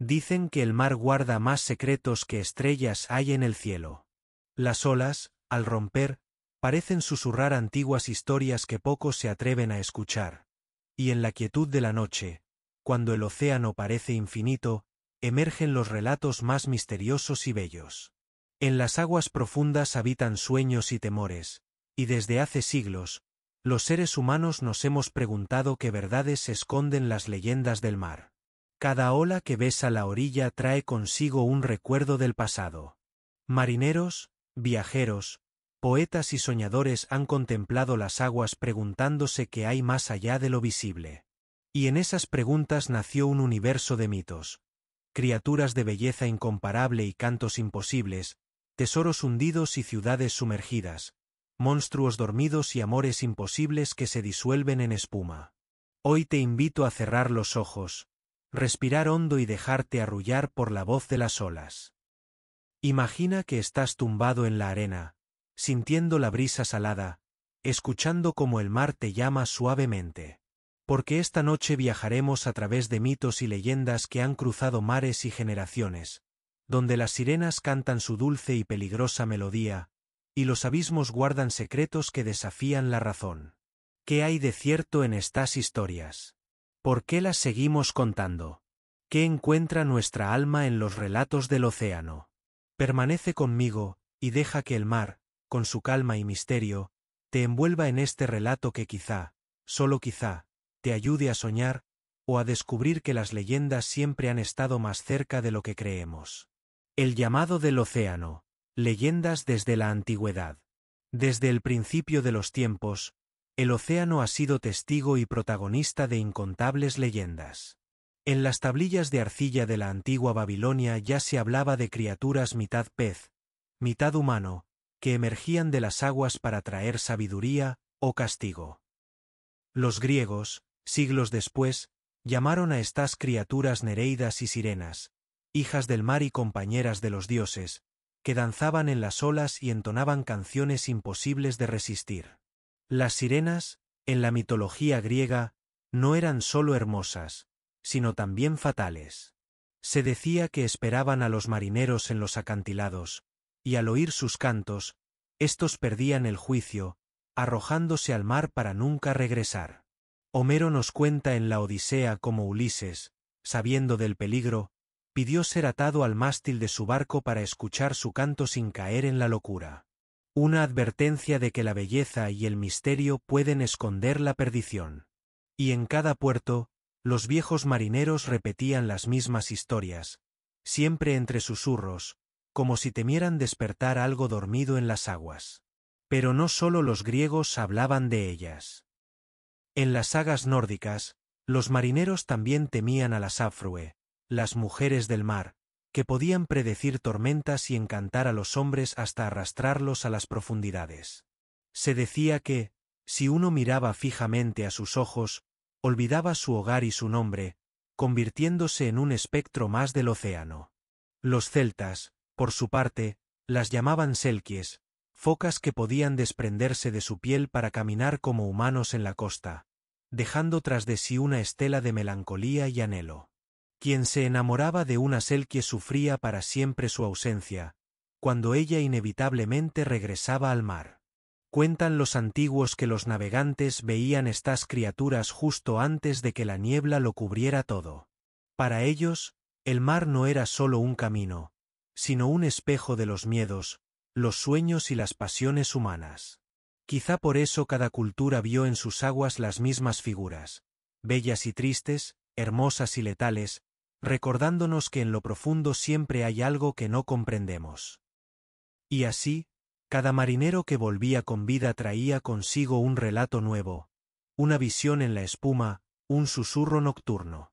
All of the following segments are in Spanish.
Dicen que el mar guarda más secretos que estrellas hay en el cielo. Las olas, al romper, parecen susurrar antiguas historias que pocos se atreven a escuchar. Y en la quietud de la noche, cuando el océano parece infinito, emergen los relatos más misteriosos y bellos. En las aguas profundas habitan sueños y temores, y desde hace siglos, los seres humanos nos hemos preguntado qué verdades esconden las leyendas del mar. Cada ola que besa la orilla trae consigo un recuerdo del pasado. Marineros, viajeros, poetas y soñadores han contemplado las aguas preguntándose qué hay más allá de lo visible. Y en esas preguntas nació un universo de mitos, criaturas de belleza incomparable y cantos imposibles, tesoros hundidos y ciudades sumergidas, monstruos dormidos y amores imposibles que se disuelven en espuma. Hoy te invito a cerrar los ojos, respirar hondo y dejarte arrullar por la voz de las olas. Imagina que estás tumbado en la arena, sintiendo la brisa salada, escuchando cómo el mar te llama suavemente. Porque esta noche viajaremos a través de mitos y leyendas que han cruzado mares y generaciones, donde las sirenas cantan su dulce y peligrosa melodía, y los abismos guardan secretos que desafían la razón. ¿Qué hay de cierto en estas historias? ¿Por qué las seguimos contando? ¿Qué encuentra nuestra alma en los relatos del océano? Permanece conmigo, y deja que el mar, con su calma y misterio, te envuelva en este relato que quizá, solo quizá, te ayude a soñar, o a descubrir que las leyendas siempre han estado más cerca de lo que creemos. El llamado del océano, leyendas desde la antigüedad. Desde el principio de los tiempos, el océano ha sido testigo y protagonista de incontables leyendas. En las tablillas de arcilla de la antigua Babilonia ya se hablaba de criaturas mitad pez, mitad humano, que emergían de las aguas para traer sabiduría o castigo. Los griegos, siglos después, llamaron a estas criaturas nereidas y sirenas, hijas del mar y compañeras de los dioses, que danzaban en las olas y entonaban canciones imposibles de resistir. Las sirenas, en la mitología griega, no eran solo hermosas, sino también fatales. Se decía que esperaban a los marineros en los acantilados, y al oír sus cantos, éstos perdían el juicio, arrojándose al mar para nunca regresar. Homero nos cuenta en la Odisea cómo Ulises, sabiendo del peligro, pidió ser atado al mástil de su barco para escuchar su canto sin caer en la locura. Una advertencia de que la belleza y el misterio pueden esconder la perdición. Y en cada puerto, los viejos marineros repetían las mismas historias, siempre entre susurros, como si temieran despertar algo dormido en las aguas. Pero no solo los griegos hablaban de ellas. En las sagas nórdicas, los marineros también temían a las Afrue, las mujeres del mar, que podían predecir tormentas y encantar a los hombres hasta arrastrarlos a las profundidades. Se decía que, si uno miraba fijamente a sus ojos, olvidaba su hogar y su nombre, convirtiéndose en un espectro más del océano. Los celtas, por su parte, las llamaban selkies, focas que podían desprenderse de su piel para caminar como humanos en la costa, dejando tras de sí una estela de melancolía y anhelo. Quien se enamoraba de una selkie sufría para siempre su ausencia, cuando ella inevitablemente regresaba al mar. Cuentan los antiguos que los navegantes veían estas criaturas justo antes de que la niebla lo cubriera todo. Para ellos, el mar no era solo un camino, sino un espejo de los miedos, los sueños y las pasiones humanas. Quizá por eso cada cultura vio en sus aguas las mismas figuras, bellas y tristes, hermosas y letales, recordándonos que en lo profundo siempre hay algo que no comprendemos. Y así, cada marinero que volvía con vida traía consigo un relato nuevo, una visión en la espuma, un susurro nocturno.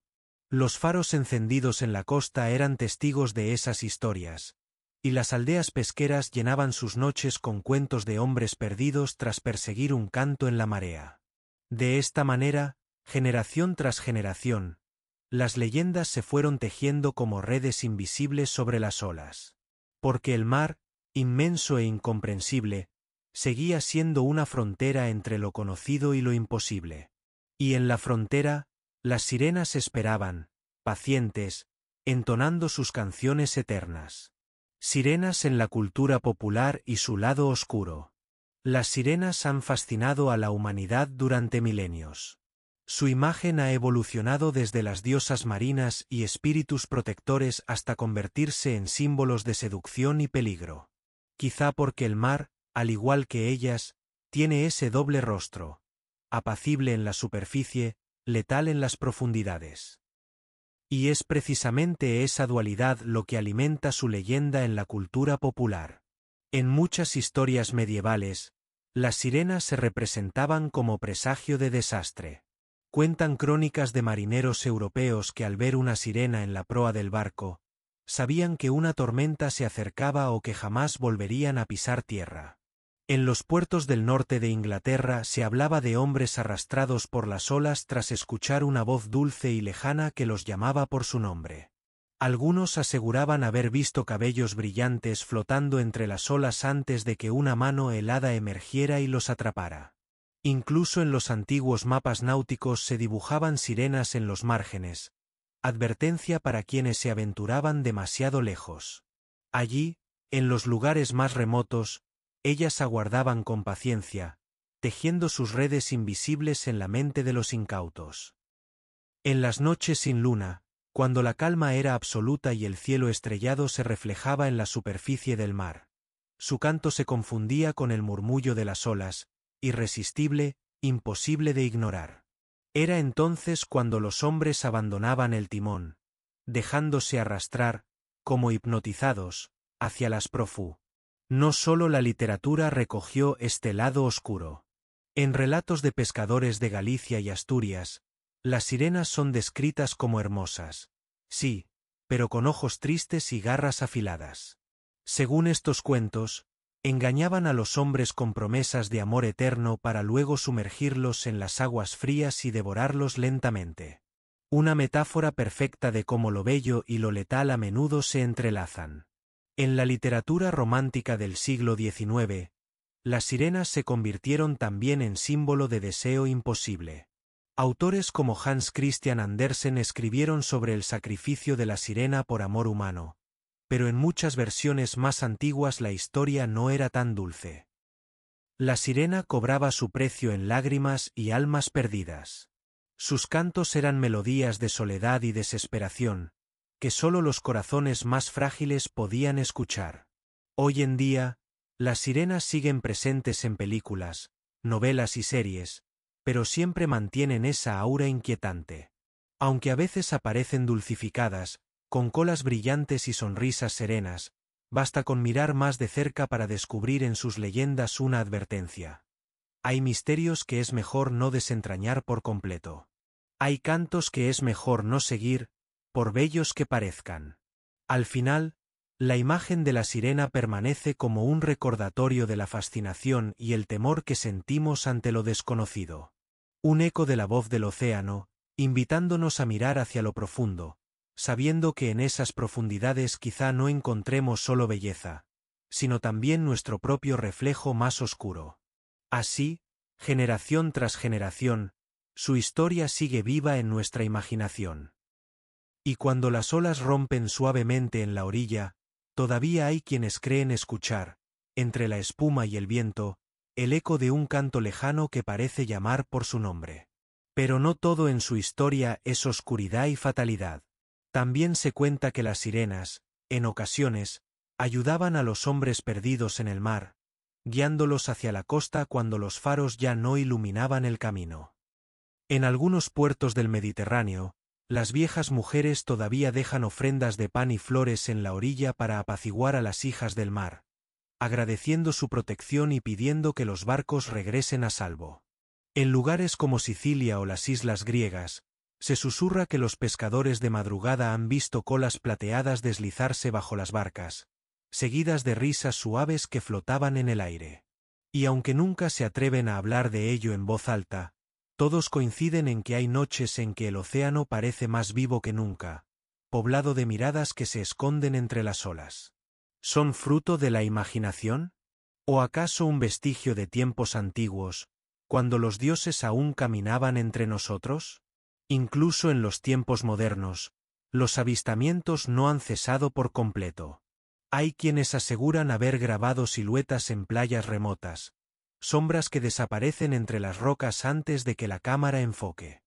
Los faros encendidos en la costa eran testigos de esas historias, y las aldeas pesqueras llenaban sus noches con cuentos de hombres perdidos tras perseguir un canto en la marea. De esta manera, generación tras generación, las leyendas se fueron tejiendo como redes invisibles sobre las olas. Porque el mar, inmenso e incomprensible, seguía siendo una frontera entre lo conocido y lo imposible. Y en la frontera, las sirenas esperaban, pacientes, entonando sus canciones eternas. Sirenas en la cultura popular y su lado oscuro. Las sirenas han fascinado a la humanidad durante milenios. Su imagen ha evolucionado desde las diosas marinas y espíritus protectores hasta convertirse en símbolos de seducción y peligro. Quizá porque el mar, al igual que ellas, tiene ese doble rostro, apacible en la superficie, letal en las profundidades. Y es precisamente esa dualidad lo que alimenta su leyenda en la cultura popular. En muchas historias medievales, las sirenas se representaban como presagio de desastre. Cuentan crónicas de marineros europeos que al ver una sirena en la proa del barco, sabían que una tormenta se acercaba o que jamás volverían a pisar tierra. En los puertos del norte de Inglaterra se hablaba de hombres arrastrados por las olas tras escuchar una voz dulce y lejana que los llamaba por su nombre. Algunos aseguraban haber visto cabellos brillantes flotando entre las olas antes de que una mano helada emergiera y los atrapara. Incluso en los antiguos mapas náuticos se dibujaban sirenas en los márgenes, advertencia para quienes se aventuraban demasiado lejos. Allí, en los lugares más remotos, ellas aguardaban con paciencia, tejiendo sus redes invisibles en la mente de los incautos. En las noches sin luna, cuando la calma era absoluta y el cielo estrellado se reflejaba en la superficie del mar, su canto se confundía con el murmullo de las olas, irresistible, imposible de ignorar. Era entonces cuando los hombres abandonaban el timón, dejándose arrastrar, como hipnotizados, hacia las profundidades. No solo la literatura recogió este lado oscuro. En relatos de pescadores de Galicia y Asturias, las sirenas son descritas como hermosas. Sí, pero con ojos tristes y garras afiladas. Según estos cuentos, engañaban a los hombres con promesas de amor eterno para luego sumergirlos en las aguas frías y devorarlos lentamente. Una metáfora perfecta de cómo lo bello y lo letal a menudo se entrelazan. En la literatura romántica del siglo XIX, las sirenas se convirtieron también en símbolo de deseo imposible. Autores como Hans Christian Andersen escribieron sobre el sacrificio de la sirena por amor humano, pero en muchas versiones más antiguas la historia no era tan dulce. La sirena cobraba su precio en lágrimas y almas perdidas. Sus cantos eran melodías de soledad y desesperación, que solo los corazones más frágiles podían escuchar. Hoy en día, las sirenas siguen presentes en películas, novelas y series, pero siempre mantienen esa aura inquietante. Aunque a veces aparecen dulcificadas, con colas brillantes y sonrisas serenas, basta con mirar más de cerca para descubrir en sus leyendas una advertencia. Hay misterios que es mejor no desentrañar por completo. Hay cantos que es mejor no seguir, por bellos que parezcan. Al final, la imagen de la sirena permanece como un recordatorio de la fascinación y el temor que sentimos ante lo desconocido. Un eco de la voz del océano, invitándonos a mirar hacia lo profundo, sabiendo que en esas profundidades quizá no encontremos solo belleza, sino también nuestro propio reflejo más oscuro. Así, generación tras generación, su historia sigue viva en nuestra imaginación. Y cuando las olas rompen suavemente en la orilla, todavía hay quienes creen escuchar, entre la espuma y el viento, el eco de un canto lejano que parece llamar por su nombre. Pero no todo en su historia es oscuridad y fatalidad. También se cuenta que las sirenas, en ocasiones, ayudaban a los hombres perdidos en el mar, guiándolos hacia la costa cuando los faros ya no iluminaban el camino. En algunos puertos del Mediterráneo, las viejas mujeres todavía dejan ofrendas de pan y flores en la orilla para apaciguar a las hijas del mar, agradeciendo su protección y pidiendo que los barcos regresen a salvo. En lugares como Sicilia o las islas griegas, se susurra que los pescadores de madrugada han visto colas plateadas deslizarse bajo las barcas, seguidas de risas suaves que flotaban en el aire. Y aunque nunca se atreven a hablar de ello en voz alta, todos coinciden en que hay noches en que el océano parece más vivo que nunca, poblado de miradas que se esconden entre las olas. ¿Son fruto de la imaginación? ¿O acaso un vestigio de tiempos antiguos, cuando los dioses aún caminaban entre nosotros? Incluso en los tiempos modernos, los avistamientos no han cesado por completo. Hay quienes aseguran haber grabado siluetas en playas remotas, sombras que desaparecen entre las rocas antes de que la cámara enfoque.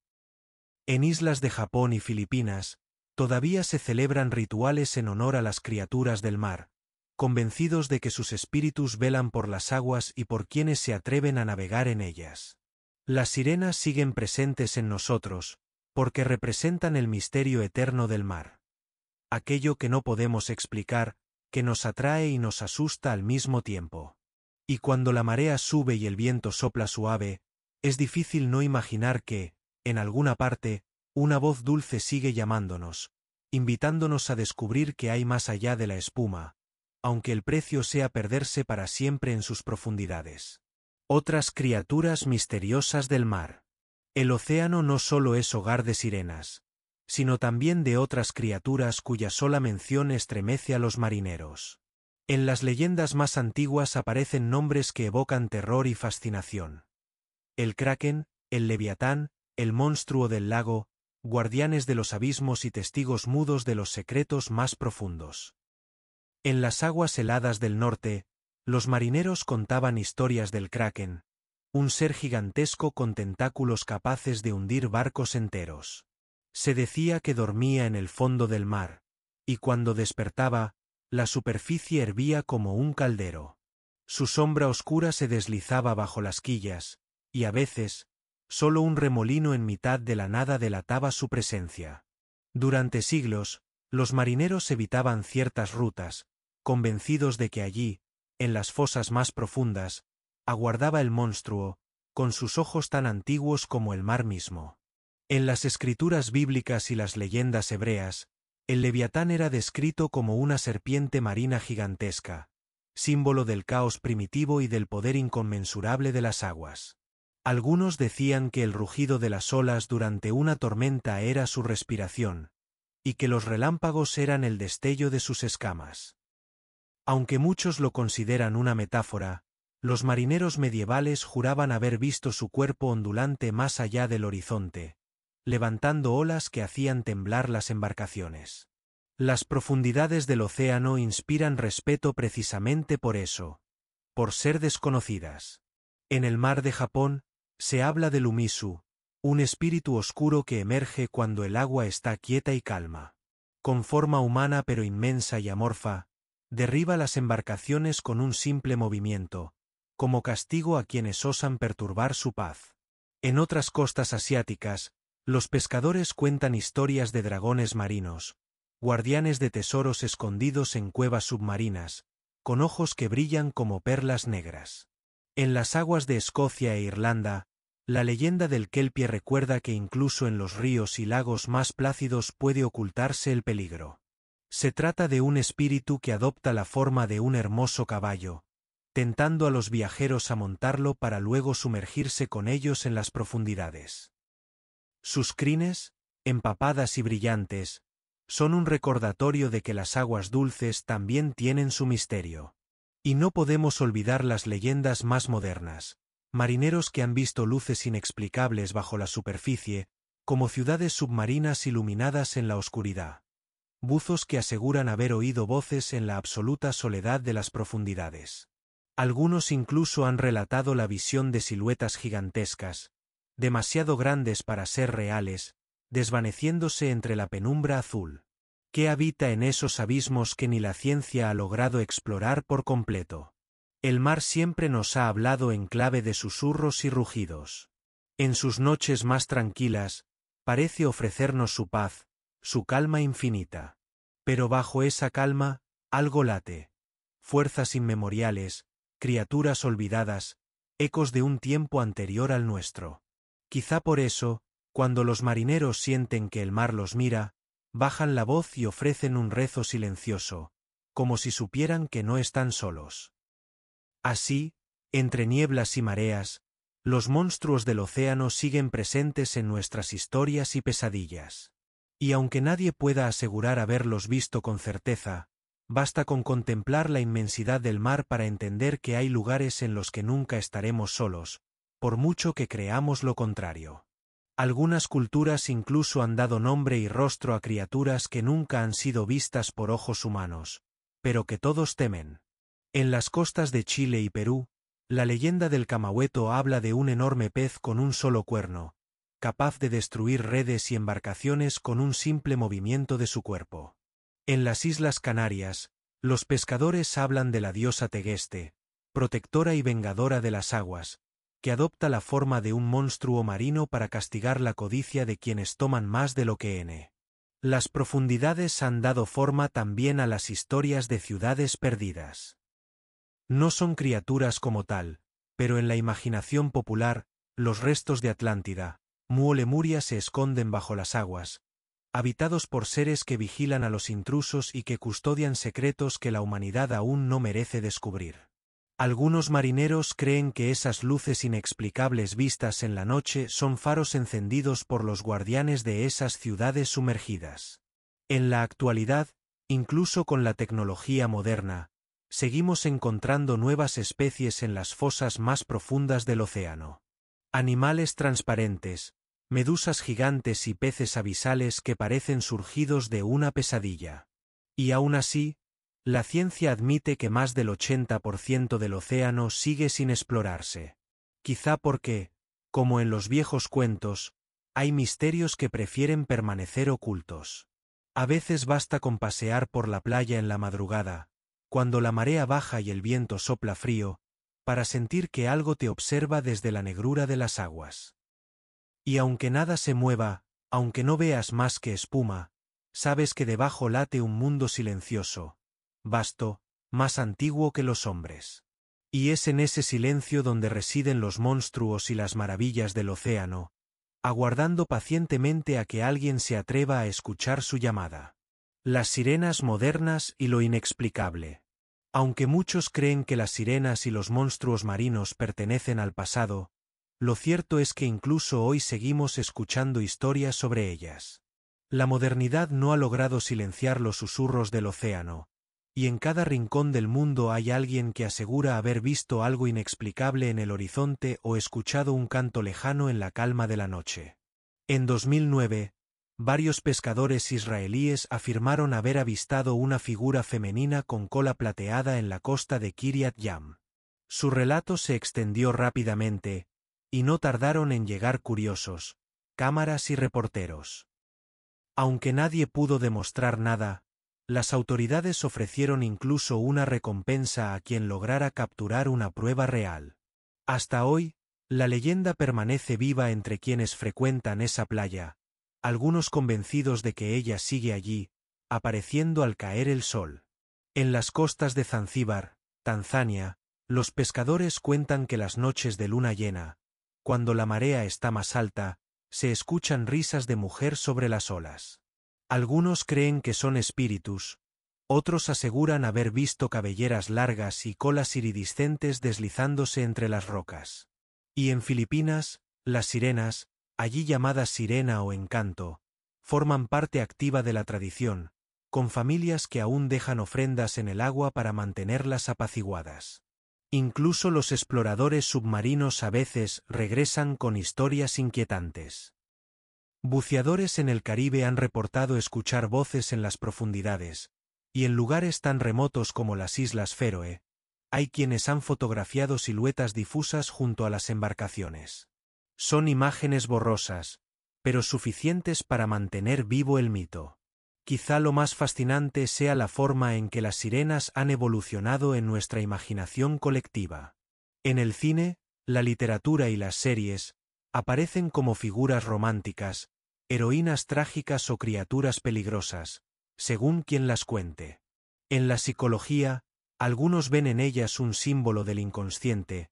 En islas de Japón y Filipinas, todavía se celebran rituales en honor a las criaturas del mar, convencidos de que sus espíritus velan por las aguas y por quienes se atreven a navegar en ellas. Las sirenas siguen presentes en nosotros, porque representan el misterio eterno del mar. Aquello que no podemos explicar, que nos atrae y nos asusta al mismo tiempo. Y cuando la marea sube y el viento sopla suave, es difícil no imaginar que, en alguna parte, una voz dulce sigue llamándonos, invitándonos a descubrir que hay más allá de la espuma, aunque el precio sea perderse para siempre en sus profundidades. Otras criaturas misteriosas del mar. El océano no solo es hogar de sirenas, sino también de otras criaturas cuya sola mención estremece a los marineros. En las leyendas más antiguas aparecen nombres que evocan terror y fascinación. El kraken, el leviatán, el monstruo del lago, guardianes de los abismos y testigos mudos de los secretos más profundos. En las aguas heladas del norte, los marineros contaban historias del kraken, un ser gigantesco con tentáculos capaces de hundir barcos enteros. Se decía que dormía en el fondo del mar, y cuando despertaba, la superficie hervía como un caldero. Su sombra oscura se deslizaba bajo las quillas, y a veces, solo un remolino en mitad de la nada delataba su presencia. Durante siglos, los marineros evitaban ciertas rutas, convencidos de que allí, en las fosas más profundas, aguardaba el monstruo, con sus ojos tan antiguos como el mar mismo. En las escrituras bíblicas y las leyendas hebreas, el leviatán era descrito como una serpiente marina gigantesca, símbolo del caos primitivo y del poder inconmensurable de las aguas. Algunos decían que el rugido de las olas durante una tormenta era su respiración, y que los relámpagos eran el destello de sus escamas. Aunque muchos lo consideran una metáfora, los marineros medievales juraban haber visto su cuerpo ondulante más allá del horizonte, levantando olas que hacían temblar las embarcaciones. Las profundidades del océano inspiran respeto precisamente por eso, por ser desconocidas. En el mar de Japón, se habla del Umisu, un espíritu oscuro que emerge cuando el agua está quieta y calma. Con forma humana pero inmensa y amorfa, derriba las embarcaciones con un simple movimiento, como castigo a quienes osan perturbar su paz. En otras costas asiáticas, los pescadores cuentan historias de dragones marinos, guardianes de tesoros escondidos en cuevas submarinas, con ojos que brillan como perlas negras. En las aguas de Escocia e Irlanda, la leyenda del kelpie recuerda que incluso en los ríos y lagos más plácidos puede ocultarse el peligro. Se trata de un espíritu que adopta la forma de un hermoso caballo, tentando a los viajeros a montarlo para luego sumergirse con ellos en las profundidades. Sus crines, empapadas y brillantes, son un recordatorio de que las aguas dulces también tienen su misterio. Y no podemos olvidar las leyendas más modernas, marineros que han visto luces inexplicables bajo la superficie, como ciudades submarinas iluminadas en la oscuridad. Buzos que aseguran haber oído voces en la absoluta soledad de las profundidades. Algunos incluso han relatado la visión de siluetas gigantescas, demasiado grandes para ser reales, desvaneciéndose entre la penumbra azul. ¿Qué habita en esos abismos que ni la ciencia ha logrado explorar por completo? El mar siempre nos ha hablado en clave de susurros y rugidos. En sus noches más tranquilas, parece ofrecernos su paz, su calma infinita. Pero bajo esa calma, algo late. Fuerzas inmemoriales, criaturas olvidadas, ecos de un tiempo anterior al nuestro. Quizá por eso, cuando los marineros sienten que el mar los mira, bajan la voz y ofrecen un rezo silencioso, como si supieran que no están solos. Así, entre nieblas y mareas, los monstruos del océano siguen presentes en nuestras historias y pesadillas. Y aunque nadie pueda asegurar haberlos visto con certeza, basta con contemplar la inmensidad del mar para entender que hay lugares en los que nunca estaremos solos, por mucho que creamos lo contrario. Algunas culturas incluso han dado nombre y rostro a criaturas que nunca han sido vistas por ojos humanos, pero que todos temen. En las costas de Chile y Perú, la leyenda del Camahueto habla de un enorme pez con un solo cuerno, capaz de destruir redes y embarcaciones con un simple movimiento de su cuerpo. En las Islas Canarias, los pescadores hablan de la diosa Tegueste, protectora y vengadora de las aguas, que adopta la forma de un monstruo marino para castigar la codicia de quienes toman más de lo que n. Las profundidades han dado forma también a las historias de ciudades perdidas. No son criaturas como tal, pero en la imaginación popular, los restos de Atlántida, Mu o Lemuria se esconden bajo las aguas, habitados por seres que vigilan a los intrusos y que custodian secretos que la humanidad aún no merece descubrir. Algunos marineros creen que esas luces inexplicables vistas en la noche son faros encendidos por los guardianes de esas ciudades sumergidas. En la actualidad, incluso con la tecnología moderna, seguimos encontrando nuevas especies en las fosas más profundas del océano. Animales transparentes, medusas gigantes y peces abisales que parecen surgidos de una pesadilla. Y aún así, la ciencia admite que más del 80% del océano sigue sin explorarse. Quizá porque, como en los viejos cuentos, hay misterios que prefieren permanecer ocultos. A veces basta con pasear por la playa en la madrugada, cuando la marea baja y el viento sopla frío, para sentir que algo te observa desde la negrura de las aguas. Y aunque nada se mueva, aunque no veas más que espuma, sabes que debajo late un mundo silencioso, vasto, más antiguo que los hombres. Y es en ese silencio donde residen los monstruos y las maravillas del océano, aguardando pacientemente a que alguien se atreva a escuchar su llamada. Las sirenas modernas y lo inexplicable. Aunque muchos creen que las sirenas y los monstruos marinos pertenecen al pasado, lo cierto es que incluso hoy seguimos escuchando historias sobre ellas. La modernidad no ha logrado silenciar los susurros del océano, y en cada rincón del mundo hay alguien que asegura haber visto algo inexplicable en el horizonte o escuchado un canto lejano en la calma de la noche. En 2009, varios pescadores israelíes afirmaron haber avistado una figura femenina con cola plateada en la costa de Kiryat Yam. Su relato se extendió rápidamente, y no tardaron en llegar curiosos, cámaras y reporteros. Aunque nadie pudo demostrar nada, las autoridades ofrecieron incluso una recompensa a quien lograra capturar una prueba real. Hasta hoy, la leyenda permanece viva entre quienes frecuentan esa playa, algunos convencidos de que ella sigue allí, apareciendo al caer el sol. En las costas de Zanzíbar, Tanzania, los pescadores cuentan que las noches de luna llena, cuando la marea está más alta, se escuchan risas de mujer sobre las olas. Algunos creen que son espíritus, otros aseguran haber visto cabelleras largas y colas iridiscentes deslizándose entre las rocas. Y en Filipinas, las sirenas, allí llamadas sirena o encanto, forman parte activa de la tradición, con familias que aún dejan ofrendas en el agua para mantenerlas apaciguadas. Incluso los exploradores submarinos a veces regresan con historias inquietantes. Buceadores en el Caribe han reportado escuchar voces en las profundidades, y en lugares tan remotos como las Islas Féroe, hay quienes han fotografiado siluetas difusas junto a las embarcaciones. Son imágenes borrosas, pero suficientes para mantener vivo el mito. Quizá lo más fascinante sea la forma en que las sirenas han evolucionado en nuestra imaginación colectiva. En el cine, la literatura y las series, aparecen como figuras románticas, heroínas trágicas o criaturas peligrosas, según quien las cuente. En la psicología, algunos ven en ellas un símbolo del inconsciente,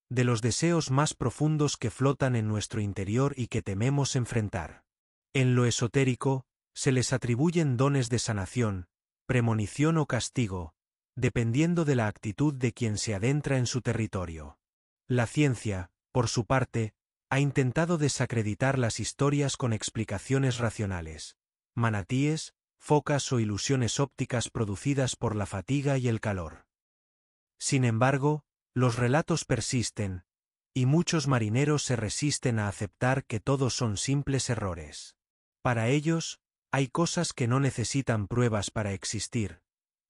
de los deseos más profundos que flotan en nuestro interior y que tememos enfrentar. En lo esotérico, se les atribuyen dones de sanación, premonición o castigo, dependiendo de la actitud de quien se adentra en su territorio. La ciencia, por su parte, ha intentado desacreditar las historias con explicaciones racionales, manatíes, focas o ilusiones ópticas producidas por la fatiga y el calor. Sin embargo, los relatos persisten, Y muchos marineros se resisten a aceptar que todos son simples errores. Para ellos, hay cosas que no necesitan pruebas para existir,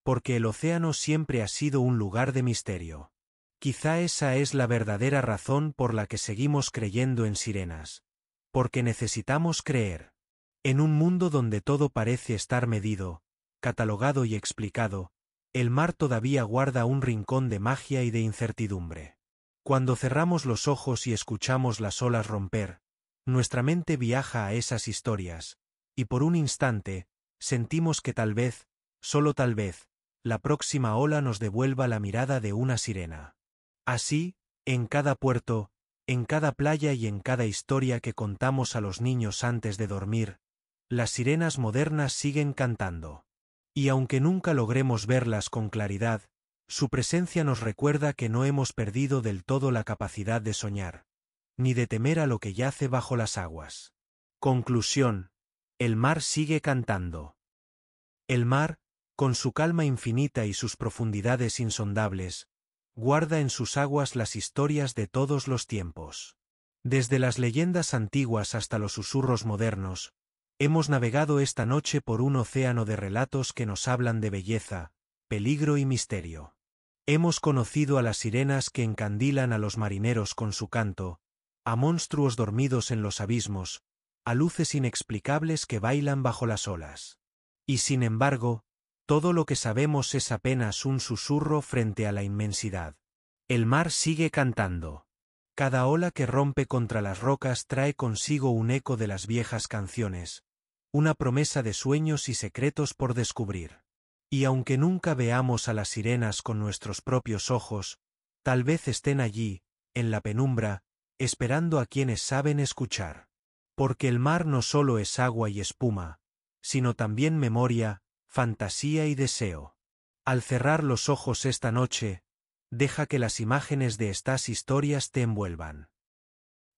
porque el océano siempre ha sido un lugar de misterio. Quizá esa es la verdadera razón por la que seguimos creyendo en sirenas. Porque necesitamos creer. En un mundo donde todo parece estar medido, catalogado y explicado, el mar todavía guarda un rincón de magia y de incertidumbre. Cuando cerramos los ojos y escuchamos las olas romper, nuestra mente viaja a esas historias, y por un instante, sentimos que tal vez, solo tal vez, la próxima ola nos devuelva la mirada de una sirena. Así, en cada puerto, en cada playa y en cada historia que contamos a los niños antes de dormir, las sirenas modernas siguen cantando. Y aunque nunca logremos verlas con claridad, su presencia nos recuerda que no hemos perdido del todo la capacidad de soñar, ni de temer a lo que yace bajo las aguas. Conclusión: el mar sigue cantando. El mar, con su calma infinita y sus profundidades insondables, guarda en sus aguas las historias de todos los tiempos. Desde las leyendas antiguas hasta los susurros modernos, hemos navegado esta noche por un océano de relatos que nos hablan de belleza, peligro y misterio. Hemos conocido a las sirenas que encandilan a los marineros con su canto, a monstruos dormidos en los abismos, a luces inexplicables que bailan bajo las olas. Y sin embargo, todo lo que sabemos es apenas un susurro frente a la inmensidad. El mar sigue cantando. Cada ola que rompe contra las rocas trae consigo un eco de las viejas canciones, una promesa de sueños y secretos por descubrir. Y aunque nunca veamos a las sirenas con nuestros propios ojos, tal vez estén allí, en la penumbra, esperando a quienes saben escuchar. Porque el mar no solo es agua y espuma, sino también memoria, fantasía y deseo. Al cerrar los ojos esta noche, deja que las imágenes de estas historias te envuelvan.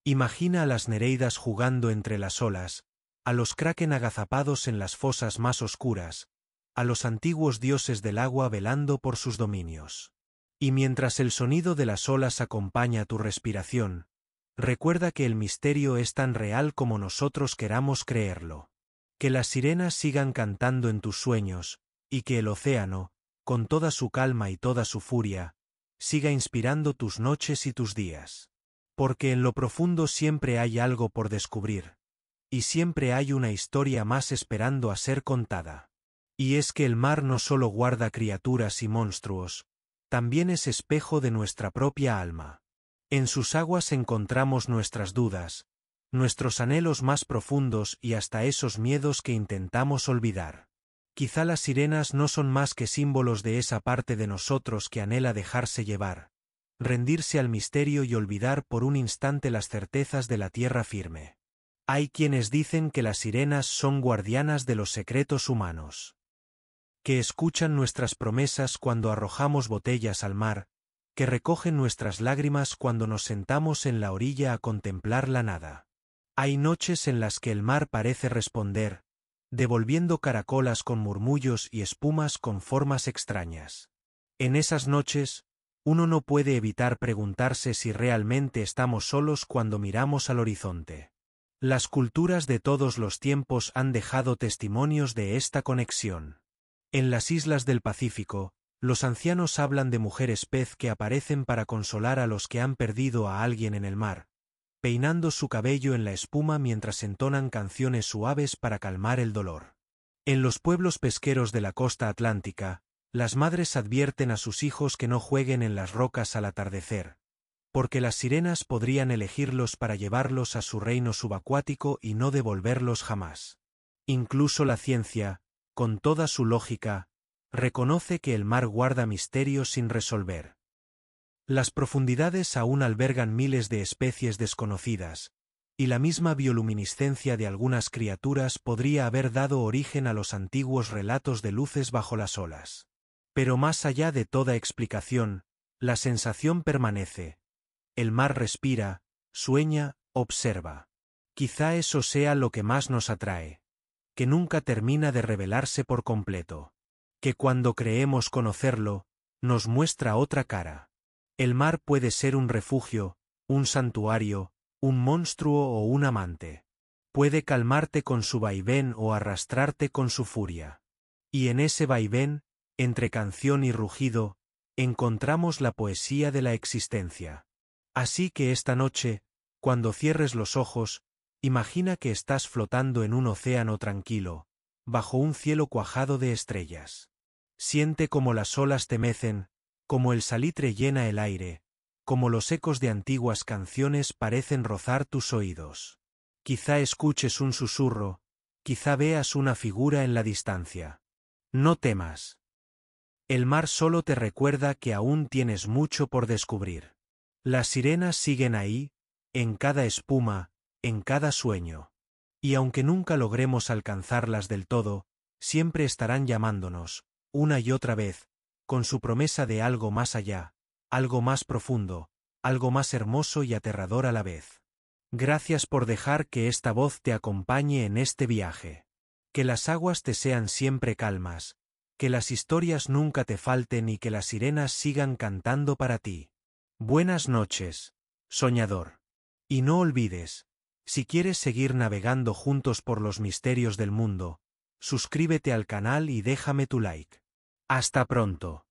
Imagina a las nereidas jugando entre las olas, a los kraken agazapados en las fosas más oscuras, a los antiguos dioses del agua velando por sus dominios. Y mientras el sonido de las olas acompaña tu respiración, recuerda que el misterio es tan real como nosotros queramos creerlo. Que las sirenas sigan cantando en tus sueños, y que el océano, con toda su calma y toda su furia, siga inspirando tus noches y tus días. Porque en lo profundo siempre hay algo por descubrir, y siempre hay una historia más esperando a ser contada. Y es que el mar no solo guarda criaturas y monstruos, también es espejo de nuestra propia alma. En sus aguas encontramos nuestras dudas, nuestros anhelos más profundos y hasta esos miedos que intentamos olvidar. Quizá las sirenas no son más que símbolos de esa parte de nosotros que anhela dejarse llevar, rendirse al misterio y olvidar por un instante las certezas de la tierra firme. Hay quienes dicen que las sirenas son guardianas de los secretos humanos, que escuchan nuestras promesas cuando arrojamos botellas al mar, que recogen nuestras lágrimas cuando nos sentamos en la orilla a contemplar la nada. Hay noches en las que el mar parece responder, devolviendo caracolas con murmullos y espumas con formas extrañas. En esas noches, uno no puede evitar preguntarse si realmente estamos solos cuando miramos al horizonte. Las culturas de todos los tiempos han dejado testimonios de esta conexión. En las islas del Pacífico, los ancianos hablan de mujeres pez que aparecen para consolar a los que han perdido a alguien en el mar, peinando su cabello en la espuma mientras entonan canciones suaves para calmar el dolor. En los pueblos pesqueros de la costa atlántica, las madres advierten a sus hijos que no jueguen en las rocas al atardecer, porque las sirenas podrían elegirlos para llevarlos a su reino subacuático y no devolverlos jamás. Incluso la ciencia, con toda su lógica, reconoce que el mar guarda misterios sin resolver. Las profundidades aún albergan miles de especies desconocidas, y la misma bioluminiscencia de algunas criaturas podría haber dado origen a los antiguos relatos de luces bajo las olas. Pero más allá de toda explicación, la sensación permanece. El mar respira, sueña, observa. Quizá eso sea lo que más nos atrae, que nunca termina de revelarse por completo, que cuando creemos conocerlo, nos muestra otra cara. El mar puede ser un refugio, un santuario, un monstruo o un amante. Puede calmarte con su vaivén o arrastrarte con su furia. Y en ese vaivén, entre canción y rugido, encontramos la poesía de la existencia. Así que esta noche, cuando cierres los ojos, imagina que estás flotando en un océano tranquilo, bajo un cielo cuajado de estrellas. Siente como las olas te mecen, como el salitre llena el aire, como los ecos de antiguas canciones parecen rozar tus oídos. Quizá escuches un susurro, quizá veas una figura en la distancia. No temas. El mar solo te recuerda que aún tienes mucho por descubrir. Las sirenas siguen ahí, en cada espuma, en cada sueño. Y aunque nunca logremos alcanzarlas del todo, siempre estarán llamándonos, una y otra vez, con su promesa de algo más allá, algo más profundo, algo más hermoso y aterrador a la vez. Gracias por dejar que esta voz te acompañe en este viaje. Que las aguas te sean siempre calmas, que las historias nunca te falten y que las sirenas sigan cantando para ti. Buenas noches, soñador. Y no olvides, si quieres seguir navegando juntos por los misterios del mundo, suscríbete al canal y déjame tu like. Hasta pronto.